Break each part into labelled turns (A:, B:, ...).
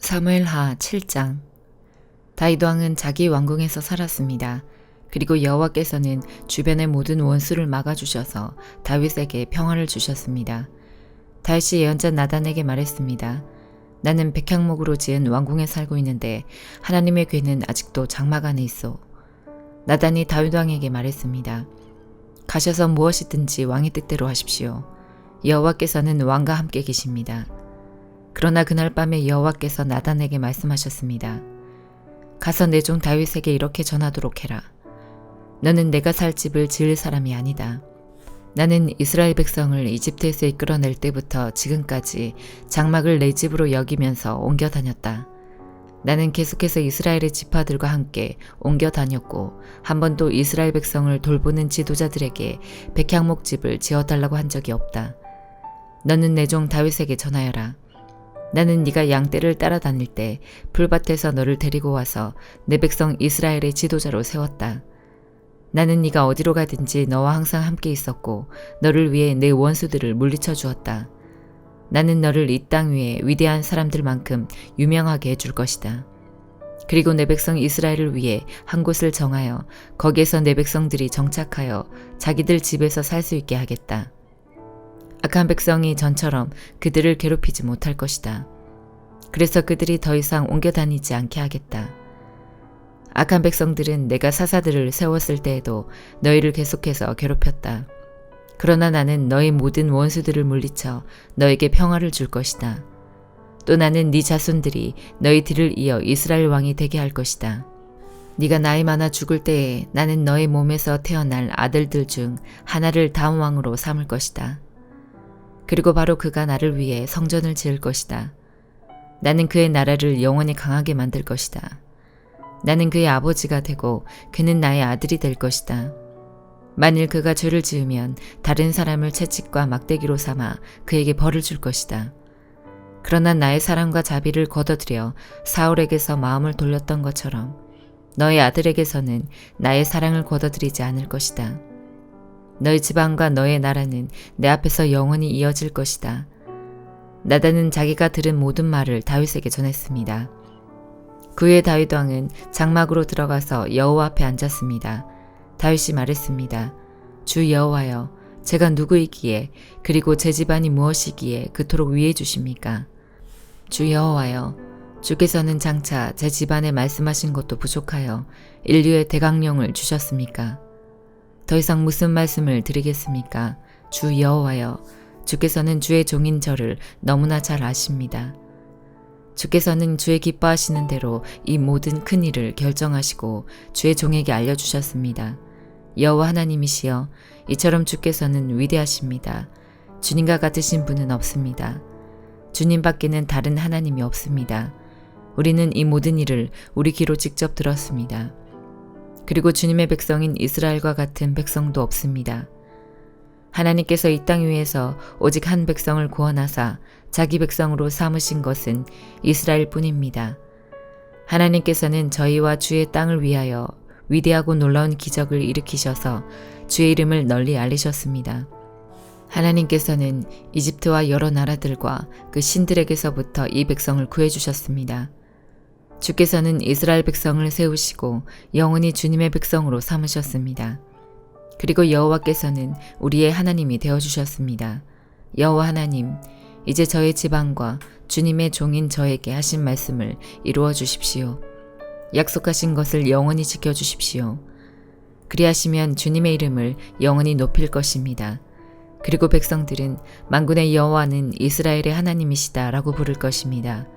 A: 사무엘하 7장. 다윗 왕은 자기 왕궁에서 살았습니다. 그리고 여호와께서는 주변의 모든 원수를 막아주셔서 다윗에게 평화를 주셨습니다. 다윗이 예언자 나단에게 말했습니다. 나는 백향목으로 지은 왕궁에 살고 있는데 하나님의 궤는 아직도 장막 안에 있어. 나단이 다윗 왕에게 말했습니다. 가셔서 무엇이든지 왕의 뜻대로 하십시오. 여호와께서는 왕과 함께 계십니다. 그러나 그날 밤에 여호와께서 나단에게 말씀하셨습니다. 가서 내 종 다윗에게 이렇게 전하도록 해라. 너는 내가 살 집을 지을 사람이 아니다. 나는 이스라엘 백성을 이집트에서 이끌어낼 때부터 지금까지 장막을 내 집으로 여기면서 옮겨 다녔다. 나는 계속해서 이스라엘의 지파들과 함께 옮겨 다녔고 한 번도 이스라엘 백성을 돌보는 지도자들에게 백향목 집을 지어달라고 한 적이 없다. 너는 내 종 다윗에게 전하여라. 나는 네가 양떼를 따라다닐 때 풀밭에서 너를 데리고 와서 내 백성 이스라엘의 지도자로 세웠다. 나는 네가 어디로 가든지 너와 항상 함께 있었고 너를 위해 내 원수들을 물리쳐 주었다. 나는 너를 이 땅 위에 위대한 사람들만큼 유명하게 해줄 것이다. 그리고 내 백성 이스라엘을 위해 한 곳을 정하여 거기에서 내 백성들이 정착하여 자기들 집에서 살 수 있게 하겠다. 악한 백성이 전처럼 그들을 괴롭히지 못할 것이다. 그래서 그들이 더 이상 옮겨 다니지 않게 하겠다. 악한 백성들은 내가 사사들을 세웠을 때에도 너희를 계속해서 괴롭혔다. 그러나 나는 너희 모든 원수들을 물리쳐 너에게 평화를 줄 것이다. 또 나는 네 자손들이 너희 뒤를 이어 이스라엘 왕이 되게 할 것이다. 네가 나이 많아 죽을 때에 나는 너의 몸에서 태어날 아들들 중 하나를 다음 왕으로 삼을 것이다. 그리고 바로 그가 나를 위해 성전을 지을 것이다. 나는 그의 나라를 영원히 강하게 만들 것이다. 나는 그의 아버지가 되고 그는 나의 아들이 될 것이다. 만일 그가 죄를 지으면 다른 사람을 채찍과 막대기로 삼아 그에게 벌을 줄 것이다. 그러나 나의 사랑과 자비를 거둬들여 사울에게서 마음을 돌렸던 것처럼 너의 아들에게서는 나의 사랑을 거둬들이지 않을 것이다. 너의 지방과 너의 나라는 내 앞에서 영원히 이어질 것이다. 나단은 자기가 들은 모든 말을 다윗에게 전했습니다. 그 후에 다윗 왕은 장막으로 들어가서 여호와 앞에 앉았습니다. 다윗이 말했습니다. 주 여호와여, 제가 누구이기에 그리고 제 집안이 무엇이기에 그토록 위해 주십니까? 주 여호와여, 주께서는 장차 제 집안에 말씀하신 것도 부족하여 인류의 대강령을 주셨습니까? 더 이상 무슨 말씀을 드리겠습니까? 주 여호와여, 주께서는 주의 종인 저를 너무나 잘 아십니다. 주께서는 주의 기뻐하시는 대로 이 모든 큰 일을 결정하시고 주의 종에게 알려주셨습니다. 여호와 하나님이시여, 이처럼 주께서는 위대하십니다. 주님과 같으신 분은 없습니다. 주님 밖에는 다른 하나님이 없습니다. 우리는 이 모든 일을 우리 귀로 직접 들었습니다. 그리고 주님의 백성인 이스라엘과 같은 백성도 없습니다. 하나님께서 이 땅 위에서 오직 한 백성을 구원하사 자기 백성으로 삼으신 것은 이스라엘 뿐입니다. 하나님께서는 저희와 주의 땅을 위하여 위대하고 놀라운 기적을 일으키셔서 주의 이름을 널리 알리셨습니다. 하나님께서는 이집트와 여러 나라들과 그 신들에게서부터 이 백성을 구해주셨습니다. 주께서는 이스라엘 백성을 세우시고 영원히 주님의 백성으로 삼으셨습니다. 그리고 여호와께서는 우리의 하나님이 되어주셨습니다. 여호와 하나님, 이제 저의 지방과 주님의 종인 저에게 하신 말씀을 이루어 주십시오. 약속하신 것을 영원히 지켜주십시오. 그리하시면 주님의 이름을 영원히 높일 것입니다. 그리고 백성들은 만군의 여호와는 이스라엘의 하나님이시다 라고 부를 것입니다.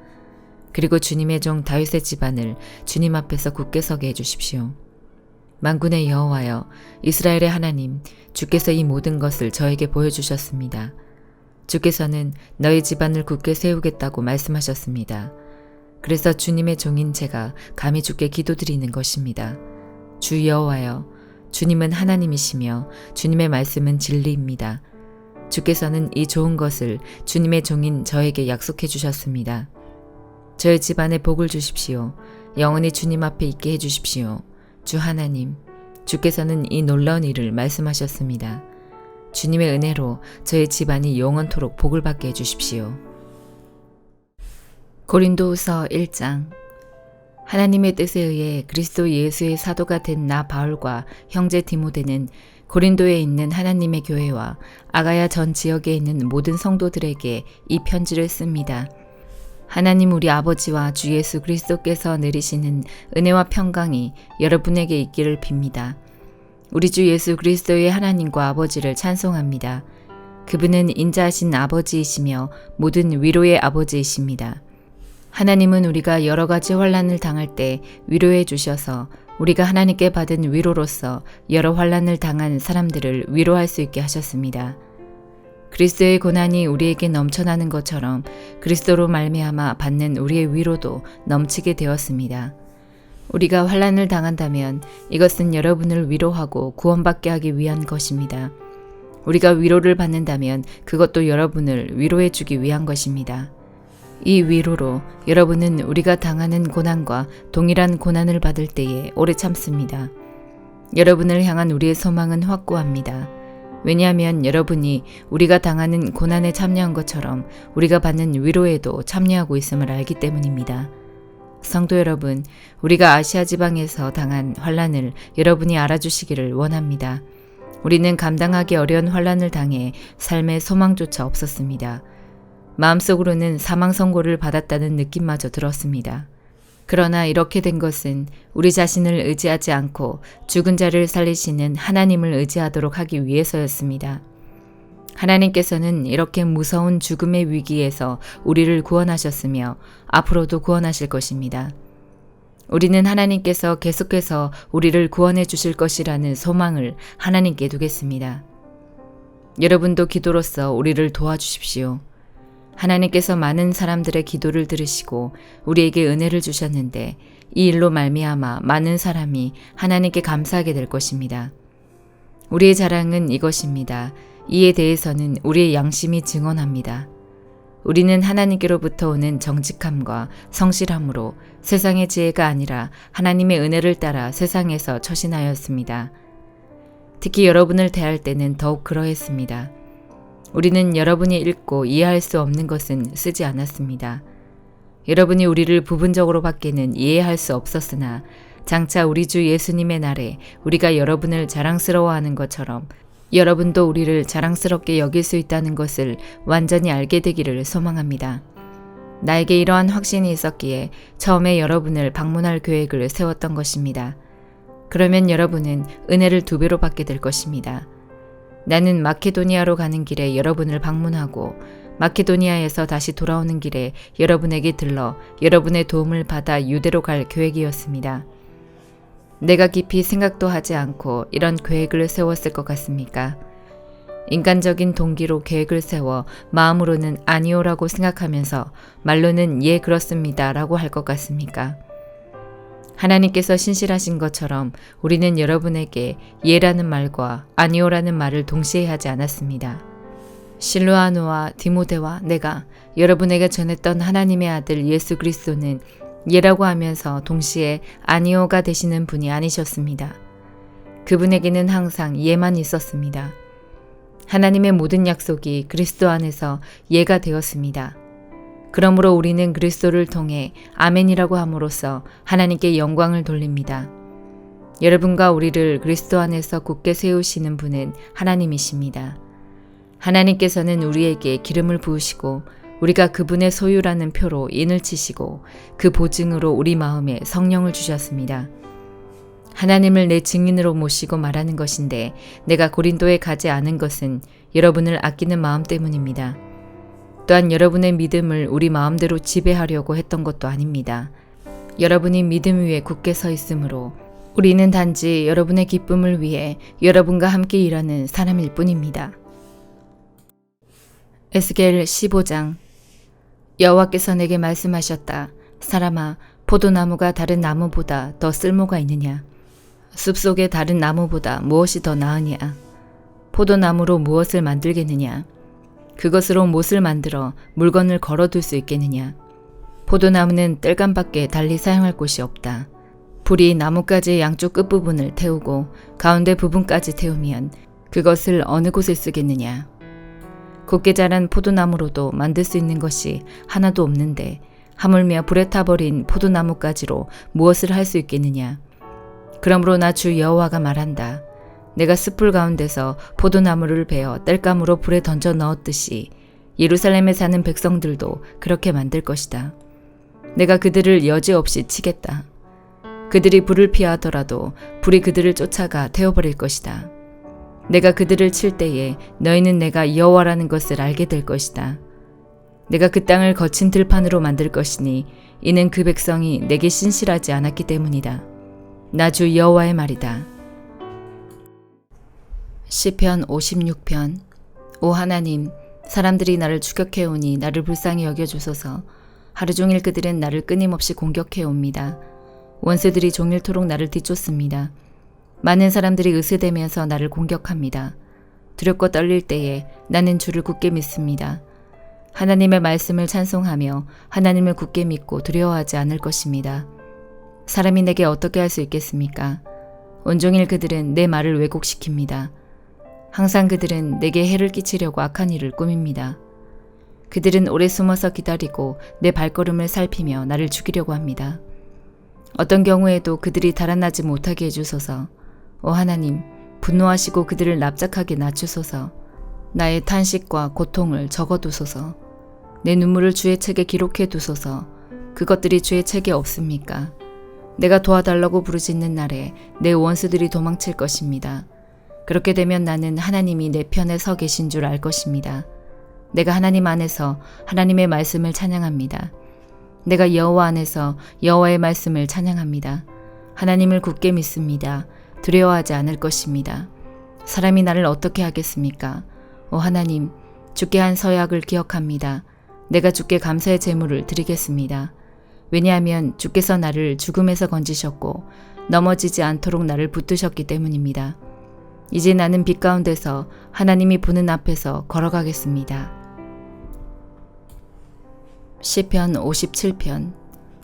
A: 그리고 주님의 종 다윗의 집안을 주님 앞에서 굳게 서게 해주십시오. 만군의 여호와여, 이스라엘의 하나님, 주께서 이 모든 것을 저에게 보여주셨습니다. 주께서는 너희 집안을 굳게 세우겠다고 말씀하셨습니다. 그래서 주님의 종인 제가 감히 주께 기도드리는 것입니다. 주 여호와여, 주님은 하나님이시며 주님의 말씀은 진리입니다. 주께서는 이 좋은 것을 주님의 종인 저에게 약속해 주셨습니다. 저의 집안에 복을 주십시오. 영원히 주님 앞에 있게 해주십시오. 주 하나님, 주께서는 이 놀라운 일을 말씀하셨습니다. 주님의 은혜로 저의 집안이 영원토록 복을 받게 해주십시오. 고린도후서 1장. 하나님의 뜻에 의해 그리스도 예수의 사도가 된 나 바울과 형제 디모데는 고린도에 있는 하나님의 교회와 아가야 전 지역에 있는 모든 성도들에게 이 편지를 씁니다. 하나님 우리 아버지와 주 예수 그리스도께서 내리시는 은혜와 평강이 여러분에게 있기를 빕니다. 우리 주 예수 그리스도의 하나님과 아버지를 찬송합니다. 그분은 인자하신 아버지이시며 모든 위로의 아버지이십니다. 하나님은 우리가 여러 가지 환난을 당할 때 위로해 주셔서 우리가 하나님께 받은 위로로서 여러 환난을 당한 사람들을 위로할 수 있게 하셨습니다. 그리스도의 고난이 우리에게 넘쳐나는 것처럼 그리스도로 말미암아 받는 우리의 위로도 넘치게 되었습니다. 우리가 환난을 당한다면 이것은 여러분을 위로하고 구원받게 하기 위한 것입니다. 우리가 위로를 받는다면 그것도 여러분을 위로해 주기 위한 것입니다. 이 위로로 여러분은 우리가 당하는 고난과 동일한 고난을 받을 때에 오래 참습니다. 여러분을 향한 우리의 소망은 확고합니다. 왜냐하면 여러분이 우리가 당하는 고난에 참여한 것처럼 우리가 받는 위로에도 참여하고 있음을 알기 때문입니다. 성도 여러분, 우리가 아시아 지방에서 당한 환난을 여러분이 알아주시기를 원합니다. 우리는 감당하기 어려운 환난을 당해 삶의 소망조차 없었습니다. 마음속으로는 사망 선고를 받았다는 느낌마저 들었습니다. 그러나 이렇게 된 것은 우리 자신을 의지하지 않고 죽은 자를 살리시는 하나님을 의지하도록 하기 위해서였습니다. 하나님께서는 이렇게 무서운 죽음의 위기에서 우리를 구원하셨으며 앞으로도 구원하실 것입니다. 우리는 하나님께서 계속해서 우리를 구원해 주실 것이라는 소망을 하나님께 두겠습니다. 여러분도 기도로서 우리를 도와주십시오. 하나님께서 많은 사람들의 기도를 들으시고 우리에게 은혜를 주셨는데 이 일로 말미암아 많은 사람이 하나님께 감사하게 될 것입니다. 우리의 자랑은 이것입니다. 이에 대해서는 우리의 양심이 증언합니다. 우리는 하나님께로부터 오는 정직함과 성실함으로 세상의 지혜가 아니라 하나님의 은혜를 따라 세상에서 처신하였습니다. 특히 여러분을 대할 때는 더욱 그러했습니다. 우리는 여러분이 읽고 이해할 수 없는 것은 쓰지 않았습니다. 여러분이 우리를 부분적으로 밖에는 이해할 수 없었으나 장차 우리 주 예수님의 날에 우리가 여러분을 자랑스러워하는 것처럼 여러분도 우리를 자랑스럽게 여길 수 있다는 것을 완전히 알게 되기를 소망합니다. 나에게 이러한 확신이 있었기에 처음에 여러분을 방문할 계획을 세웠던 것입니다. 그러면 여러분은 은혜를 2배로 받게 될 것입니다. 나는 마케도니아로 가는 길에 여러분을 방문하고 마케도니아에서 다시 돌아오는 길에 여러분에게 들러 여러분의 도움을 받아 유대로 갈 계획이었습니다. 내가 깊이 생각도 하지 않고 이런 계획을 세웠을 것 같습니까? 인간적인 동기로 계획을 세워 마음으로는 아니오라고 생각하면서 말로는 예 그렇습니다 라고 할 것 같습니까? 하나님께서 신실하신 것처럼 우리는 여러분에게 예라는 말과 아니오라는 말을 동시에 하지 않았습니다. 실로아노와 디모데와 내가 여러분에게 전했던 하나님의 아들 예수 그리스도는 예라고 하면서 동시에 아니오가 되시는 분이 아니셨습니다. 그분에게는 항상 예만 있었습니다. 하나님의 모든 약속이 그리스도 안에서 예가 되었습니다. 그러므로 우리는 그리스도를 통해 아멘이라고 함으로써 하나님께 영광을 돌립니다. 여러분과 우리를 그리스도 안에서 굳게 세우시는 분은 하나님이십니다. 하나님께서는 우리에게 기름을 부으시고 우리가 그분의 소유라는 표로 인을 치시고 그 보증으로 우리 마음에 성령을 주셨습니다. 하나님을 내 증인으로 모시고 말하는 것인데 내가 고린도에 가지 않은 것은 여러분을 아끼는 마음 때문입니다. 또한 여러분의 믿음을 우리 마음대로 지배하려고 했던 것도 아닙니다. 여러분이 믿음 위에 굳게 서 있으므로 우리는 단지 여러분의 기쁨을 위해 여러분과 함께 일하는 사람일 뿐입니다. 에스겔 15장. 여호와께서 내게 말씀하셨다. 사람아, 포도나무가 다른 나무보다 더 쓸모가 있느냐? 숲속의 다른 나무보다 무엇이 더 나으냐? 포도나무로 무엇을 만들겠느냐? 그것으로 못을 만들어 물건을 걸어둘 수 있겠느냐? 포도나무는 뜰감밖에 달리 사용할 곳이 없다. 불이 나뭇가지의 양쪽 끝부분을 태우고 가운데 부분까지 태우면 그것을 어느 곳에 쓰겠느냐? 곱게 자란 포도나무로도 만들 수 있는 것이 하나도 없는데 하물며 불에 타버린 포도나무 가지로 무엇을 할 수 있겠느냐. 그러므로 나 주 여호와가 말한다. 내가 숯불 가운데서 포도나무를 베어 땔감으로 불에 던져 넣었듯이 예루살렘에 사는 백성들도 그렇게 만들 것이다. 내가 그들을 여지없이 치겠다. 그들이 불을 피하더라도 불이 그들을 쫓아가 태워버릴 것이다. 내가 그들을 칠 때에 너희는 내가 여호와라는 것을 알게 될 것이다. 내가 그 땅을 거친 들판으로 만들 것이니 이는 그 백성이 내게 신실하지 않았기 때문이다. 나 주 여호와의 말이다. 시편 56편. 오 하나님, 사람들이 나를 추격해오니 나를 불쌍히 여겨주소서. 하루 종일 그들은 나를 끊임없이 공격해옵니다. 원수들이 종일토록 나를 뒤쫓습니다. 많은 사람들이 으스대면서 나를 공격합니다. 두렵고 떨릴 때에 나는 주를 굳게 믿습니다. 하나님의 말씀을 찬송하며 하나님을 굳게 믿고 두려워하지 않을 것입니다. 사람이 내게 어떻게 할 수 있겠습니까? 온종일 그들은 내 말을 왜곡시킵니다. 항상 그들은 내게 해를 끼치려고 악한 일을 꾸밉니다. 그들은 오래 숨어서 기다리고 내 발걸음을 살피며 나를 죽이려고 합니다. 어떤 경우에도 그들이 달아나지 못하게 해주소서. 오 하나님, 분노하시고 그들을 납작하게 낮추소서. 나의 탄식과 고통을 적어두소서. 내 눈물을 주의 책에 기록해 두소서. 그것들이 주의 책에 없습니까? 내가 도와달라고 부르짖는 날에 내 원수들이 도망칠 것입니다. 그렇게 되면 나는 하나님이 내 편에 서 계신 줄 알 것입니다. 내가 하나님 안에서 하나님의 말씀을 찬양합니다. 내가 여호와 안에서 여호와의 말씀을 찬양합니다. 하나님을 굳게 믿습니다. 두려워하지 않을 것입니다. 사람이 나를 어떻게 하겠습니까? 오 하나님, 주께 한 서약을 기억합니다. 내가 주께 감사의 제물을 드리겠습니다. 왜냐하면 주께서 나를 죽음에서 건지셨고 넘어지지 않도록 나를 붙드셨기 때문입니다. 이제 나는 빛 가운데서 하나님이 보는 앞에서 걸어가겠습니다. 시편 57편.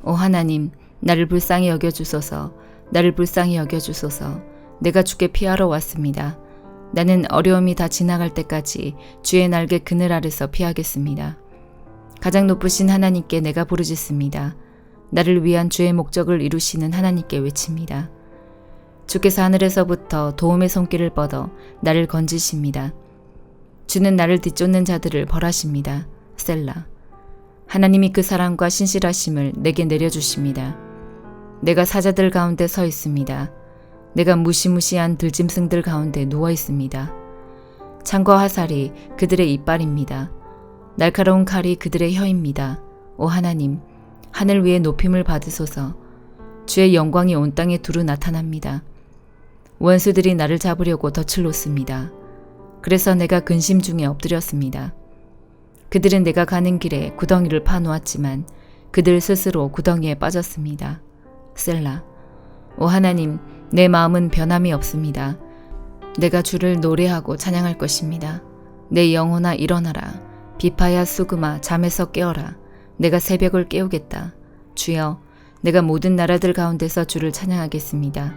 A: 오 하나님, 나를 불쌍히 여겨주소서. 나를 불쌍히 여겨주소서. 내가 주께 피하러 왔습니다. 나는 어려움이 다 지나갈 때까지 주의 날개 그늘 아래서 피하겠습니다. 가장 높으신 하나님께 내가 부르짖습니다. 나를 위한 주의 목적을 이루시는 하나님께 외칩니다. 주께서 하늘에서부터 도움의 손길을 뻗어 나를 건지십니다. 주는 나를 뒤쫓는 자들을 벌하십니다. 셀라. 하나님이 그 사랑과 신실하심을 내게 내려주십니다. 내가 사자들 가운데 서 있습니다. 내가 무시무시한 들짐승들 가운데 누워 있습니다. 창과 화살이 그들의 이빨입니다. 날카로운 칼이 그들의 혀입니다. 오 하나님, 하늘 위에 높임을 받으소서. 주의 영광이 온 땅에 두루 나타납니다. 원수들이 나를 잡으려고 덫을 놓습니다. 그래서 내가 근심 중에 엎드렸습니다. 그들은 내가 가는 길에 구덩이를 파놓았지만 그들 스스로 구덩이에 빠졌습니다. 셀라. 오 하나님, 내 마음은 변함이 없습니다. 내가 주를 노래하고 찬양할 것입니다. 내 영혼아 일어나라. 비파야 수금아 잠에서 깨어라. 내가 새벽을 깨우겠다. 주여, 내가 모든 나라들 가운데서 주를 찬양하겠습니다.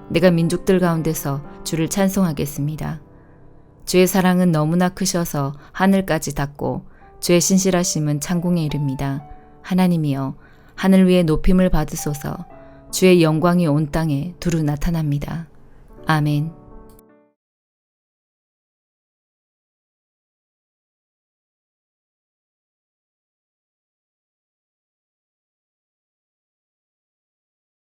A: 내가 민족들 가운데서 주를 찬송하겠습니다. 주의 사랑은 너무나 크셔서 하늘까지 닿고 주의 신실하심은 창공에 이릅니다. 하나님이여, 하늘 위에 높임을 받으소서. 주의 영광이 온 땅에 두루 나타납니다. 아멘.